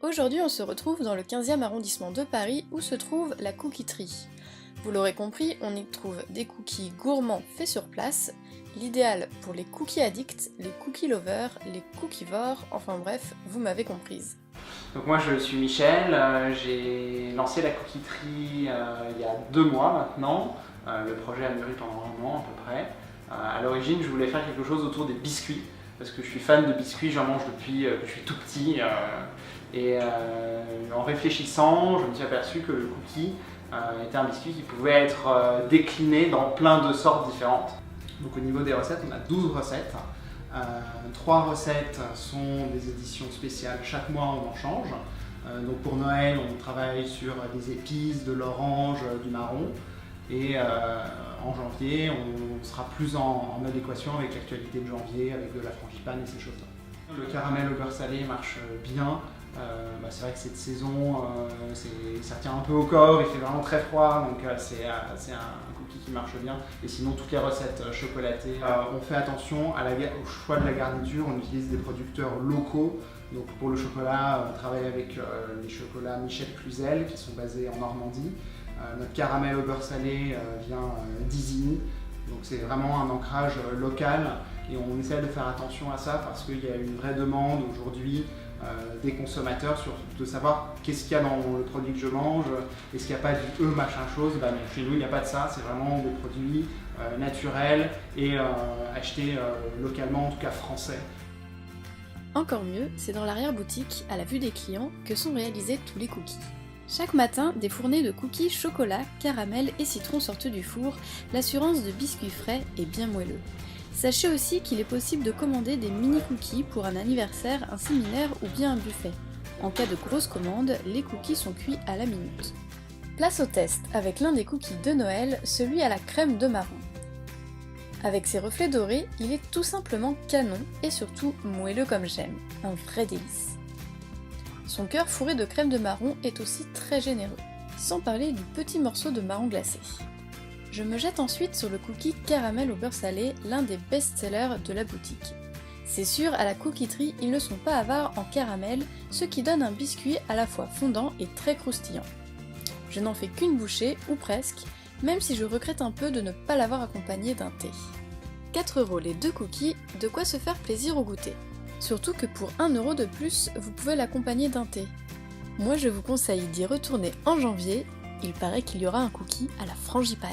Aujourd'hui, on se retrouve dans le 15e arrondissement de Paris où se trouve la Cookie-Tree. Vous l'aurez compris, on y trouve des cookies gourmands faits sur place, l'idéal pour les cookies addicts, les cookies lovers, les cookivores, enfin bref, vous m'avez comprise. Donc moi je suis Michel, j'ai lancé la Cookie-Tree il y a 2 mois maintenant. Le projet a mûri pendant 1 an à peu près. À l'origine je voulais faire quelque chose autour des biscuits, parce que je suis fan de biscuits, j'en mange depuis que je suis tout petit. En réfléchissant, je me suis aperçu que le cookie était un biscuit qui pouvait être décliné dans plein de sortes différentes. Donc au niveau des recettes, on a 12 recettes. 3 recettes sont des éditions spéciales, chaque mois on en change. Donc pour Noël, on travaille sur des épices, de l'orange, du marron. Et en janvier, on sera plus en adéquation avec l'actualité de janvier, avec de la frangipane et ces choses-là. Le caramel au beurre salé marche bien. C'est vrai que cette saison, ça tient un peu au corps, il fait vraiment très froid, donc c'est un cookie qui marche bien. Et sinon, toutes les recettes chocolatées, on fait attention au choix de la garniture, on utilise des producteurs locaux. Donc pour le chocolat, on travaille avec les chocolats Michel Cluzel qui sont basés en Normandie. Notre caramel au beurre salé vient d'Isigny, donc c'est vraiment un ancrage local et on essaie de faire attention à ça parce qu'il y a une vraie demande aujourd'hui des consommateurs de savoir qu'est-ce qu'il y a dans le produit que je mange, est-ce qu'il n'y a pas du machin chose. Non, chez nous il n'y a pas de ça, c'est vraiment des produits naturels et achetés localement, en tout cas français. Encore mieux, c'est dans l'arrière-boutique, à la vue des clients, que sont réalisés tous les cookies. Chaque matin, des fournées de cookies chocolat, caramel et citron sortent du four, l'assurance de biscuits frais et bien moelleux. Sachez aussi qu'il est possible de commander des mini-cookies pour un anniversaire, un séminaire ou bien un buffet. En cas de grosse commande, les cookies sont cuits à la minute. Place au test avec l'un des cookies de Noël, celui à la crème de marron. Avec ses reflets dorés, il est tout simplement canon et surtout moelleux comme j'aime, un vrai délice. Son cœur fourré de crème de marron est aussi très généreux, sans parler du petit morceau de marron glacé. Je me jette ensuite sur le cookie caramel au beurre salé, l'un des best-sellers de la boutique. C'est sûr, à la Cookie-Tree, ils ne sont pas avares en caramel, ce qui donne un biscuit à la fois fondant et très croustillant. Je n'en fais qu'une bouchée, ou presque, même si je regrette un peu de ne pas l'avoir accompagné d'un thé. 4 € les 2 cookies, de quoi se faire plaisir au goûter. Surtout que pour 1 € de plus, vous pouvez l'accompagner d'un thé. Moi je vous conseille d'y retourner en janvier, il paraît qu'il y aura un cookie à la frangipane.